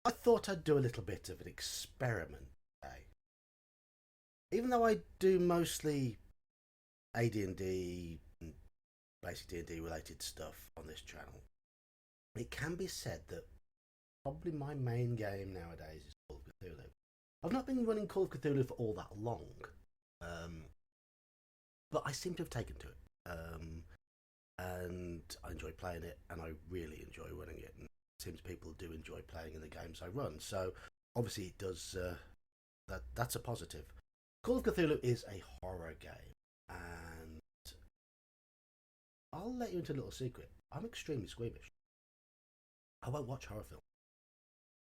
I thought I'd do a little bit of an experiment today. Even though I do mostly AD&D and basic D&D related stuff on this channel, it can be said that probably my main game nowadays is Call of Cthulhu. I've not been running Call of Cthulhu for all that long, but I seem to have taken to it. And I enjoy playing it, and I really enjoy running it. And it seems people do enjoy playing in the games I run. So obviously it does. That's a positive. Call of Cthulhu is a horror game, and I'll let you into a little secret. I'm extremely squeamish. I won't watch horror films.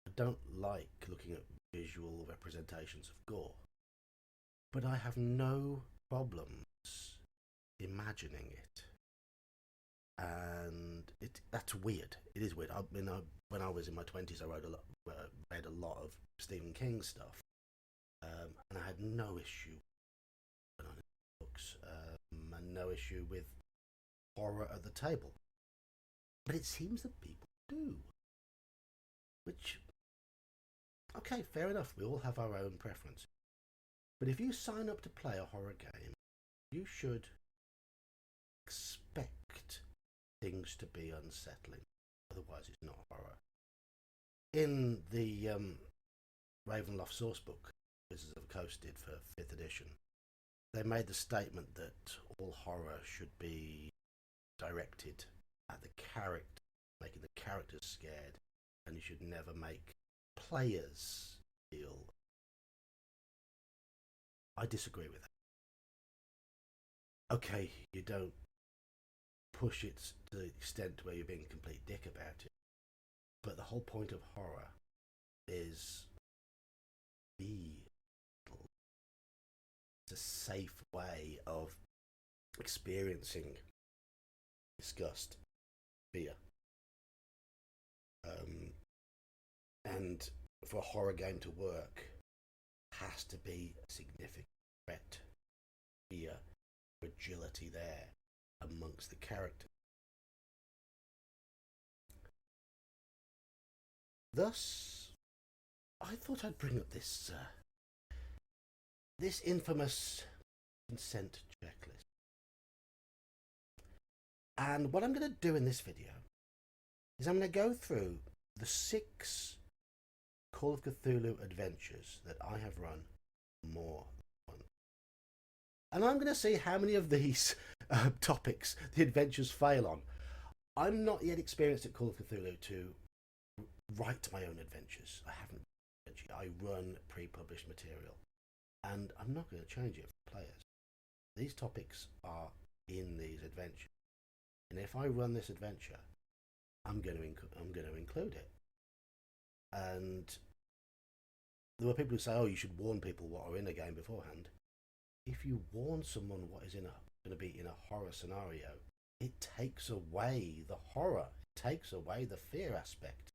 I don't like looking at visual representations of gore, but I have no problems imagining it. And that's weird. It is weird. I mean, when I was in my 20s, I read a lot of Stephen King stuff, and I had no issue with books, and no issue with horror at the table. But it seems that people do, which, okay, fair enough. We all have our own preferences. But if you sign up to play a horror game, you should expect things to be unsettling. Otherwise, it's not horror. In the Ravenloft sourcebook, Wizards of the Coast did for 5th edition, they made the statement that all horror should be directed at the character, making the characters scared, and you should never make players feel. I disagree with that. Okay, you don't push it to the extent where you're being a complete dick about it, but the whole point of horror is it's a safe way of experiencing disgust, fear, and for a horror game to work, has to be a significant threat, fear, fragility there amongst the characters. Thus, I thought I'd bring up this infamous consent checklist. And what I'm going to do in this video is I'm going to go through the 6 Call of Cthulhu adventures that I have run more than once. And I'm going to see how many of these topics the adventures fail on. I'm not yet experienced at Call of Cthulhu to write my own adventures. I haven't. I run pre-published material, and I'm not going to change it for players. These topics are in these adventures, and if I run this adventure, I'm going to include it. And there were people who say, "Oh, you should warn people what are in a game beforehand." If you warn someone what is going to be in a horror scenario, it takes away the horror. It takes away the fear aspect.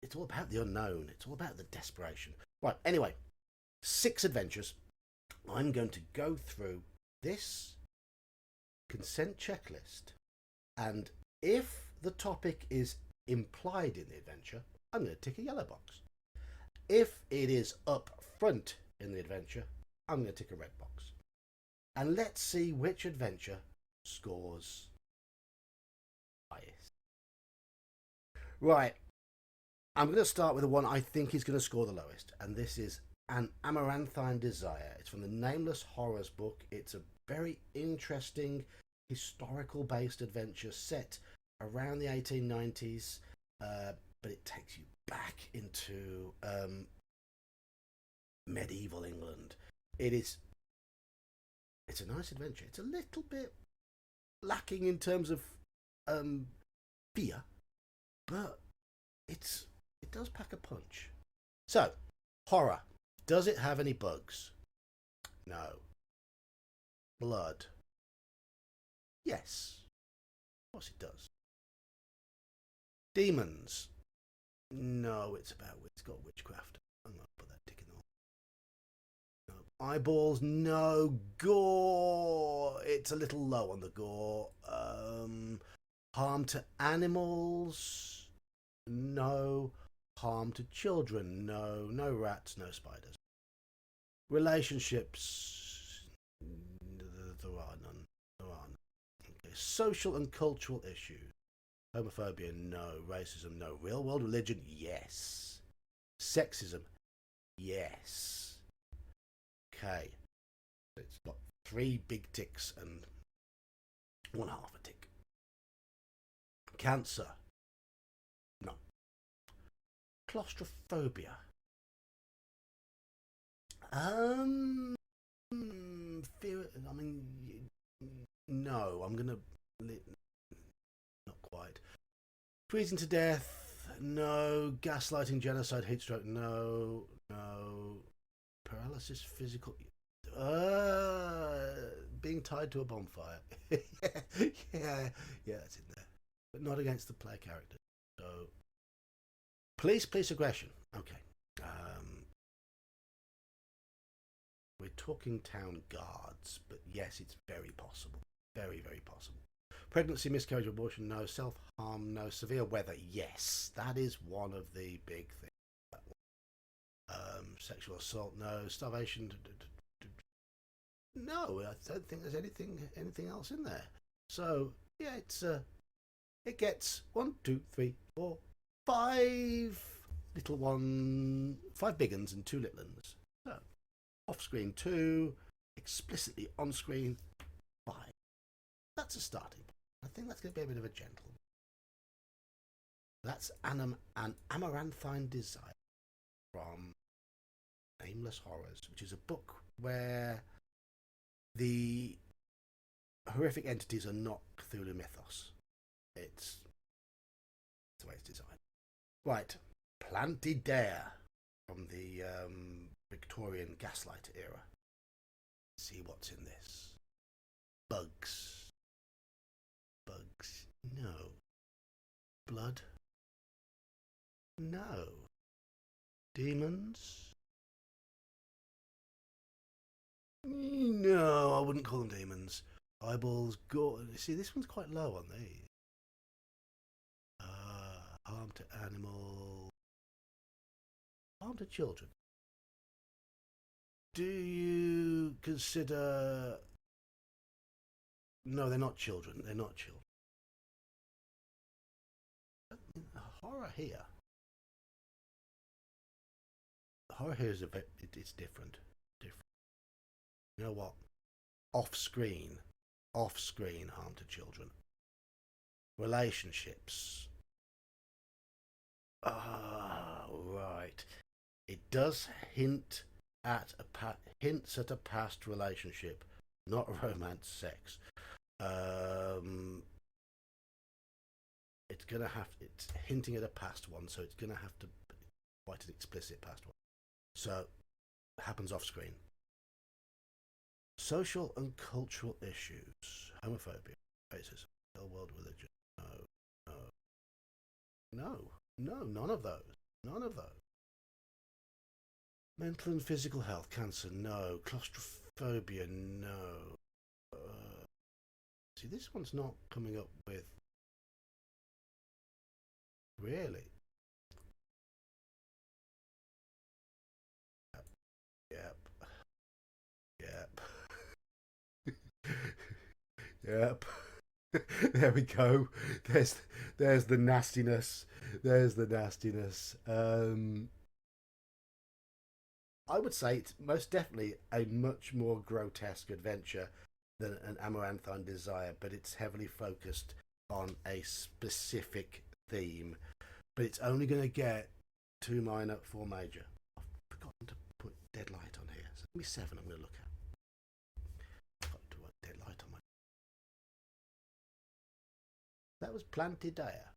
It's all about the unknown. It's all about the desperation. Right, anyway, 6 adventures. I'm going to go through this consent checklist, and if the topic is implied in the adventure, I'm going to tick a yellow box. If it is up front in the adventure, I'm going to tick a red box. And let's see which adventure scores highest. Right, I'm going to start with the one I think is going to score the lowest, and this is An Amaranthine Desire. It's from the Nameless Horrors book. It's a very interesting historical-based adventure set around the 1890s, but it takes you back into medieval England. It's a nice adventure. It's a little bit lacking in terms of fear, but it does pack a punch. So, horror. Does it have any bugs? No. Blood? Yes. Of course it does. Demons? No, it's got witchcraft. I'm going to put that tick in the wall. No. Eyeballs? No. Gore? It's a little low on the gore. Harm to animals? No harm to children. No, no rats, no spiders. Relationships. There are none. There are none. Okay. Social and cultural issues. Homophobia, no. Racism, no. Real world religion, yes. Sexism, yes. Okay. It's got 3 big ticks and 1/2 a tick. Cancer, no. Claustrophobia. Um, fear. I mean, no. I'm gonna not quite. Freezing to death, no. Gaslighting, genocide, heat stroke, no. No. Paralysis, physical. Being tied to a bonfire. yeah, it's in there, but not against the player character. So, police aggression. Okay. We're talking town guards, but yes, it's very possible. Very, very possible. Pregnancy, miscarriage, abortion, no. Self harm, no. Severe weather, yes. That is one of the big things. Sexual assault, no. Starvation, no. I don't think there's anything else in there. So yeah, it gets 1, 2, 3, 4, 5 little one, 5 big uns and 2 little uns. So off screen 2, explicitly on screen 5. That's a starting point. I think that's going to be a bit of a gentle. That's an Amaranthine Desire from Nameless Horrors, which is a book where the horrific entities are not Cthulhu mythos. It's the way it's designed. Right, Plantidea from the Victorian Gaslight era. Let's see what's in this. Bugs. No. Blood. No. Demons. No, I wouldn't call them demons. Eyeballs, gore. See, this one's quite low on these. Harm to animal. Harm to children. Do you consider... No, they're not children. They're not children. Horror here. Horror here is a bit... It's different. You know what? Off screen harm to children. Relationships. Right. It does hints at a past relationship, not romance, sex. It's hinting at a past one, so it's gonna have to be quite an explicit past one. So happens off screen. Social and cultural issues, homophobia, racism, real world religion. No, none of those. None of those. Mental and physical health, cancer, no. Claustrophobia, no. See, this one's not coming up with. Really? Yep. Yep. There we go. There's the nastiness. There's the nastiness. I would say it's most definitely a much more grotesque adventure than an Amaranthine Desire, but it's heavily focused on a specific theme. But it's only going to get 2 minor, 4 major. I've forgotten to put Deadlight on here. So give me 7 I'm going to look at. I've got to put Deadlight on my... That was Plantidea,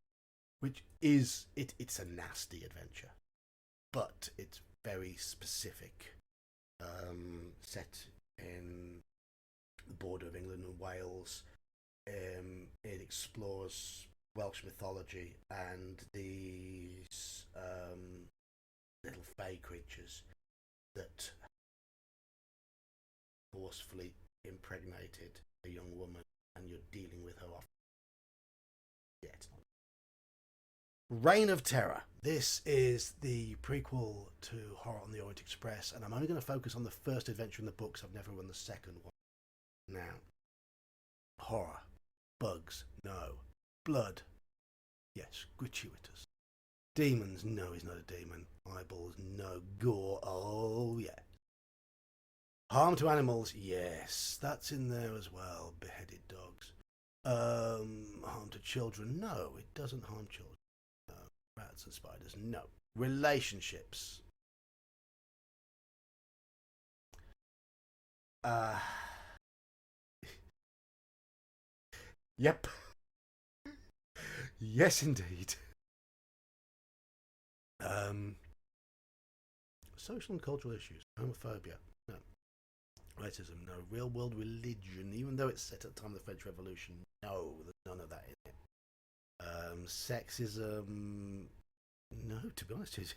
which is... It's a nasty adventure. But it's very specific, set in the border of England and Wales. It explores Welsh mythology and these little fey creatures that forcefully impregnated a young woman, and you're dealing with her off. Yeah, it's not. Reign of Terror. This is the prequel to Horror on the Orient Express, and I'm only going to focus on the first adventure in the books. I've never run the second one. Now, horror, bugs, no. Blood, yes. Gratuitous. Demons, no, he's not a demon. Eyeballs, no. Gore, oh yeah. Harm to animals, yes, that's in there as well. Beheaded dogs. Harm to children, no, it doesn't harm children. No. Rats and spiders, no. Relationships. Yep. Yes, indeed. Social and cultural issues. Homophobia, no. Racism, no. Real world religion, even though it's set at the time of the French Revolution, no, there's none of that in it. Sexism, no, to be honest, it's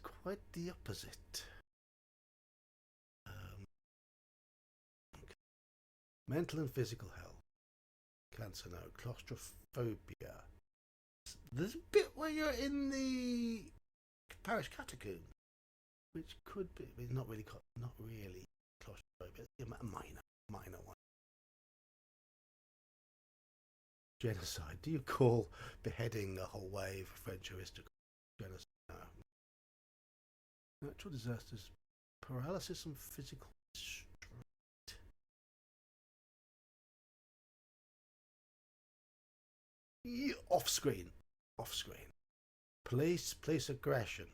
quite the opposite. Okay. Mental and physical health. Cancer, no. Claustrophobia. There's a bit where you're in the parish catacomb, which could be, but not really claustrophobia. Minor one. Genocide. Do you call beheading a whole wave of French aristocrats genocide? No. Natural disasters. Paralysis and physical restraint. Off screen. Police aggression.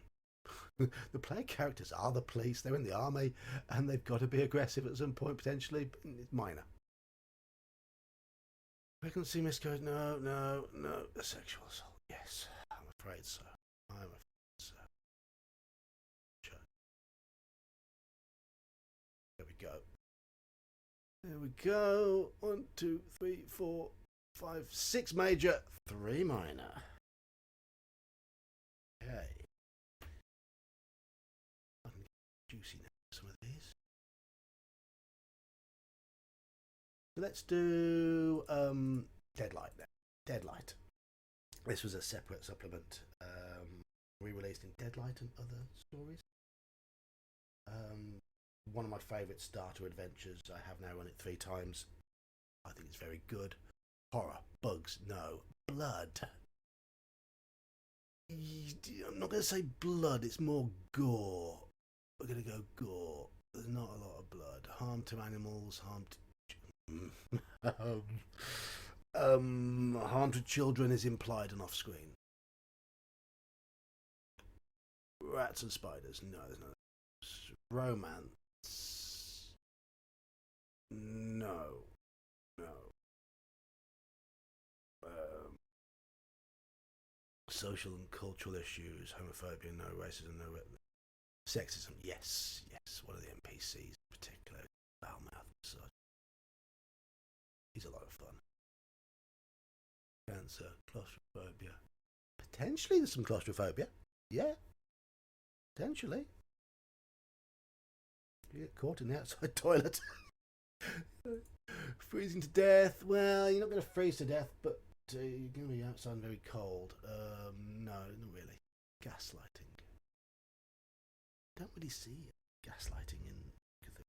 The player characters are the police. They're in the army, and they've got to be aggressive at some point potentially. But it's minor. Pregnancy, miscarriage, no. Sexual assault, yes. I'm afraid so. There we go. 1, 2, 3, 4, 5, 6 major, 3 minor. Okay. I can get juicy now, some of these. So let's do Deadlight now. Deadlight. This was a separate supplement re-released in Deadlight and other stories. One of my favourite starter adventures. I have now run it 3 times. I think it's very good. Horror, bugs, no. Blood. I'm not going to say blood, it's more gore. We're going to go gore. There's not a lot of blood. Harm to animals, harm to children is implied and off screen. Rats and spiders, no, there's no. Romance, no. Social and cultural issues, homophobia, no. Racism, no. Sexism, yes. One of the NPCs in particular, Foulmouth, such. He's a lot of fun. Cancer, claustrophobia. Potentially there's some claustrophobia. Yeah. Potentially. You get caught in the outside toilet. Freezing to death. Well, you're not going to freeze to death, but you're going to be outside and very cold. No, not really. Gaslighting. Don't really see gaslighting in Cthulhu.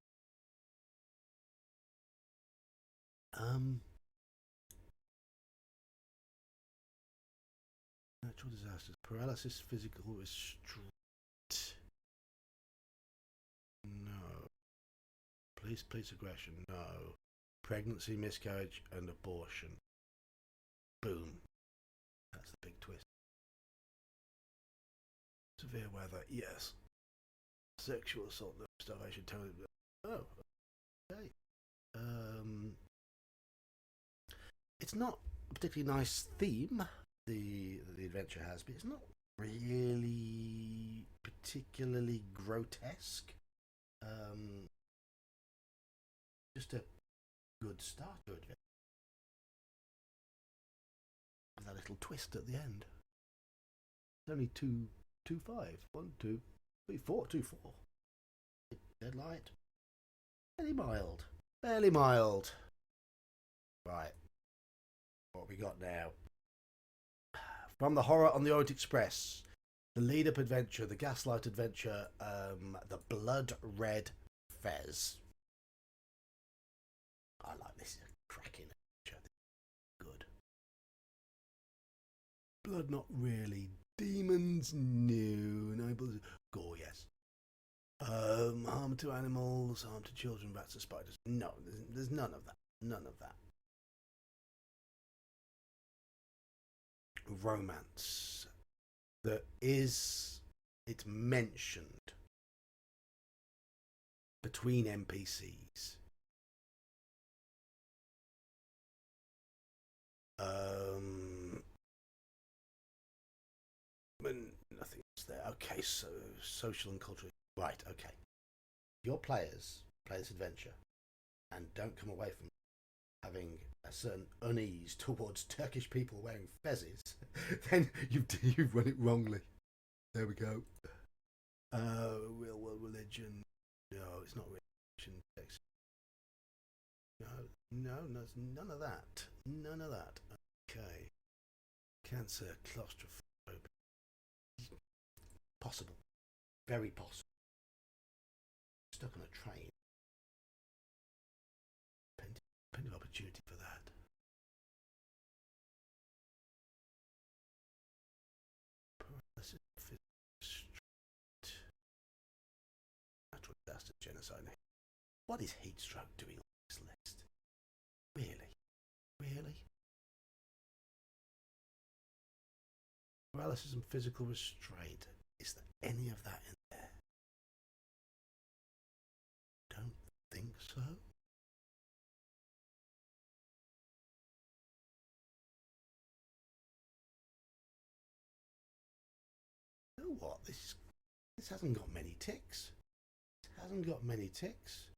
Natural disasters. Paralysis, physical restraint. No. Police aggression, no. Pregnancy, miscarriage, and abortion. Boom. That's the big twist. Severe weather, yes. Sexual assault, no. Starvation, terrorism. Oh, okay. It's not a particularly nice theme the adventure has, but it's not really particularly grotesque. Just a good starter adventure. And that little twist at the end. It's only 2-5. 1, 2, 3, 4, 2, 4. Deadlight. Fairly mild. Right. What we got now? From the Horror on the Orient Express, the lead-up adventure, the Gaslight adventure, the Blood Red Fez. I like this. Is a cracking adventure. Good. Blood, not really. Demons, no. Gore, yes. Harm to animals, harm to children, rats, and spiders. No, there's none of that. None of that. Romance. It's mentioned between NPCs. But nothing's there. Okay, so social and cultural. Right, okay. Your players play this adventure and don't come away from having a certain unease towards Turkish people wearing fezzes, then you've run it wrongly. There we go. Real world religion. No, it's not religion. No, none of that. None of that. Okay. Cancer, claustrophobia. Possible. Very possible. Stuck on a train. Plenty of opportunity for that. Paralysis, natural disaster, genocide. What is heat stroke doing on this list? Really? Really? Paralysis and physical restraint. Is there any of that in there? Don't think so. You know what? This hasn't got many ticks. It hasn't got many ticks.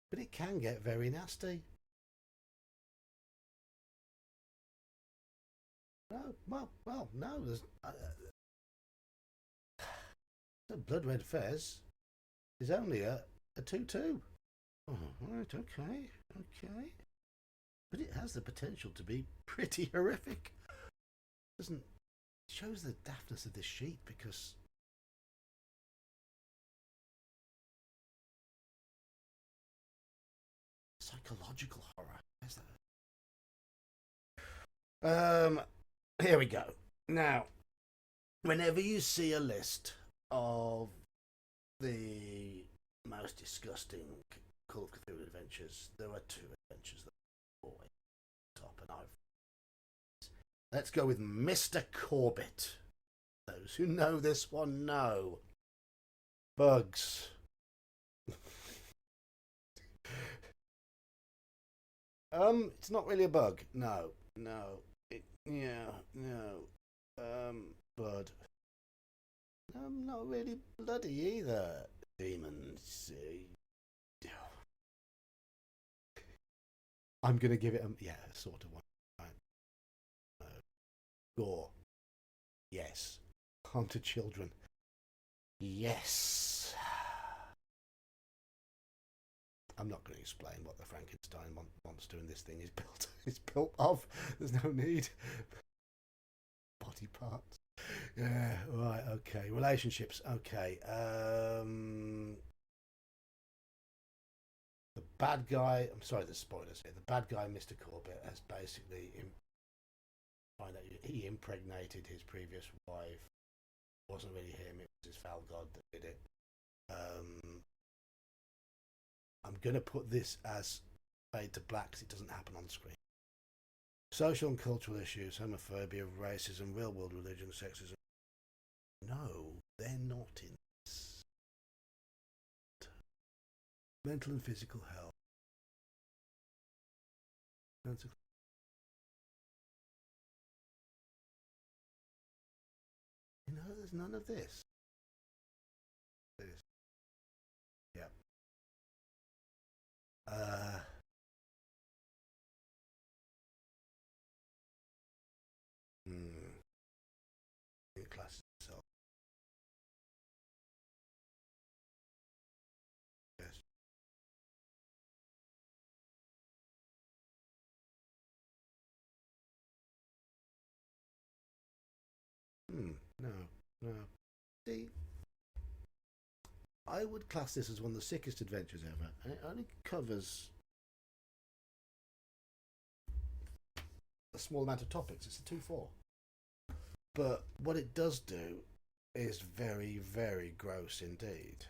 But it can get very nasty. No, well, no. There's the Blood Red Fez is only a 2-2. Oh, right, okay. But it has the potential to be pretty horrific. Doesn't shows the daftness of this sheet because psychological horror. Where's that? Here we go. Now, whenever you see a list of the most disgusting Call of Cthulhu adventures, there are two adventures that are always top, and let's go with Mr. Corbett. Those who know this one know. Bugs. It's not really a bug. No. Blood. Not really bloody either. Demons. I'm gonna give it a sort of one. Right. Gore. Yes. Harm to children. Yes. I'm not going to explain what the Frankenstein monster in this thing is built of. There's no need. Body parts. Yeah. Right. Okay. Relationships. Okay. The bad guy. I'm sorry, there's spoilers here. The bad guy, Mr. Corbett, has basically find out he impregnated his previous wife. It wasn't really him. It was his foul god that did it. I'm going to put this as fade to black because it doesn't happen on screen. Social and cultural issues, homophobia, racism, real world religion, sexism. No, they're not in this. Mental and physical health. You know, there's none of this. Yeah. Class itself. Yes. No, no. See, I would class this as one of the sickest adventures ever, and it only covers a small amount of topics. It's a 2-4. But what it does do is very, very gross indeed.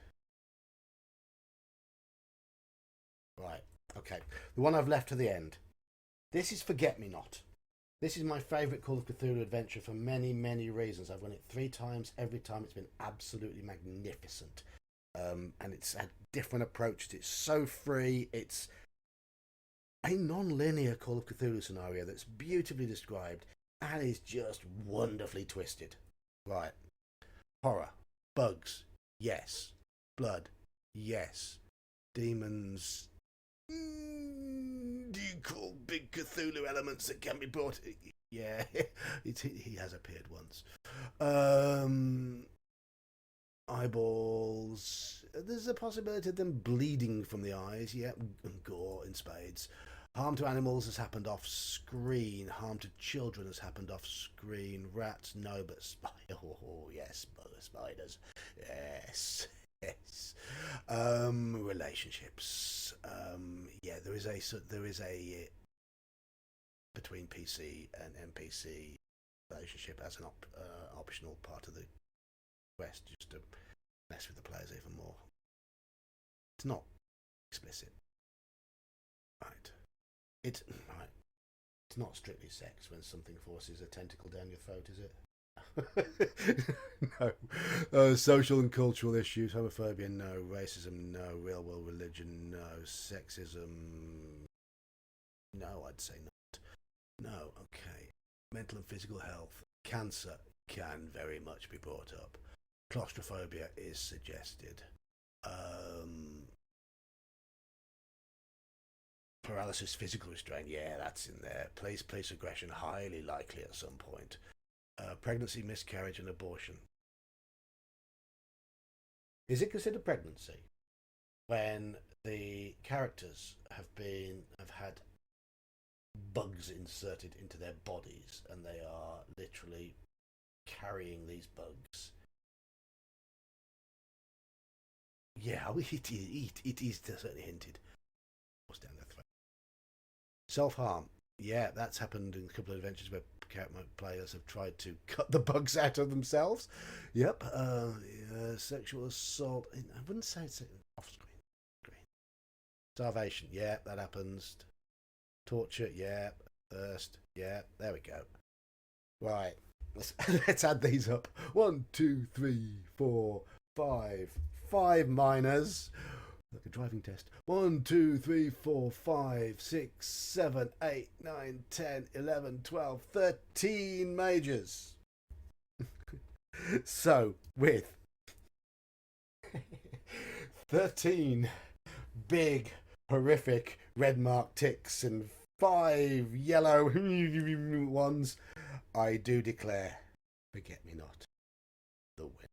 Right, okay. The one I've left to the end. This is Forget Me Not. This is my favourite Call of Cthulhu adventure for many, many reasons. I've run it 3 times. Every time it's been absolutely magnificent. And it's had different approaches. It's so free. It's a non-linear Call of Cthulhu scenario that's beautifully described and is just wonderfully twisted. Right. Horror. Bugs. Yes. Blood. Yes. Demons. Do you call big Cthulhu elements that can be brought? Yeah, he has appeared once. Eyeballs. There's a possibility of them bleeding from the eyes. Yeah, and gore in spades. Harm to animals has happened off screen. Harm to children has happened off screen. Rats, no, but oh yes, spiders. Yes. Yes. Relationships. Yeah, there is a between PC and NPC relationship as an optional part of the quest, just to mess with the players even more. It's not explicit, right? It's right. It's not strictly sex when something forces a tentacle down your throat, is it? No. Social and cultural issues, homophobia, no. Racism, no. Real world religion, no. Sexism, no, I'd say not. No, okay. Mental and physical health, cancer can very much be brought up. Claustrophobia is suggested. Paralysis, physical restraint, yeah, that's in there. Place aggression, highly likely at some point. Pregnancy, miscarriage, and abortion. Is it considered pregnancy when the characters have had bugs inserted into their bodies and they are literally carrying these bugs? Yeah, it is certainly hinted. What's down their throat? Self-harm. Yeah, that's happened in a couple of adventures where players have tried to cut the bugs out of themselves. Yep. Sexual assault. I wouldn't say it's off screen. Starvation. Yeah, that happens. Torture. Yeah. Thirst. Yeah. There we go. Right. Let's add these up. 1, 2, 3, 4, 5. 5 minors. Like a driving test. 1, 2, 3, 4, 5, 6, 7, 8, 9, 10, 11, 12, 13 majors. So, with 13 big, horrific red mark ticks and 5 yellow ones, I do declare Forget Me Not the winner.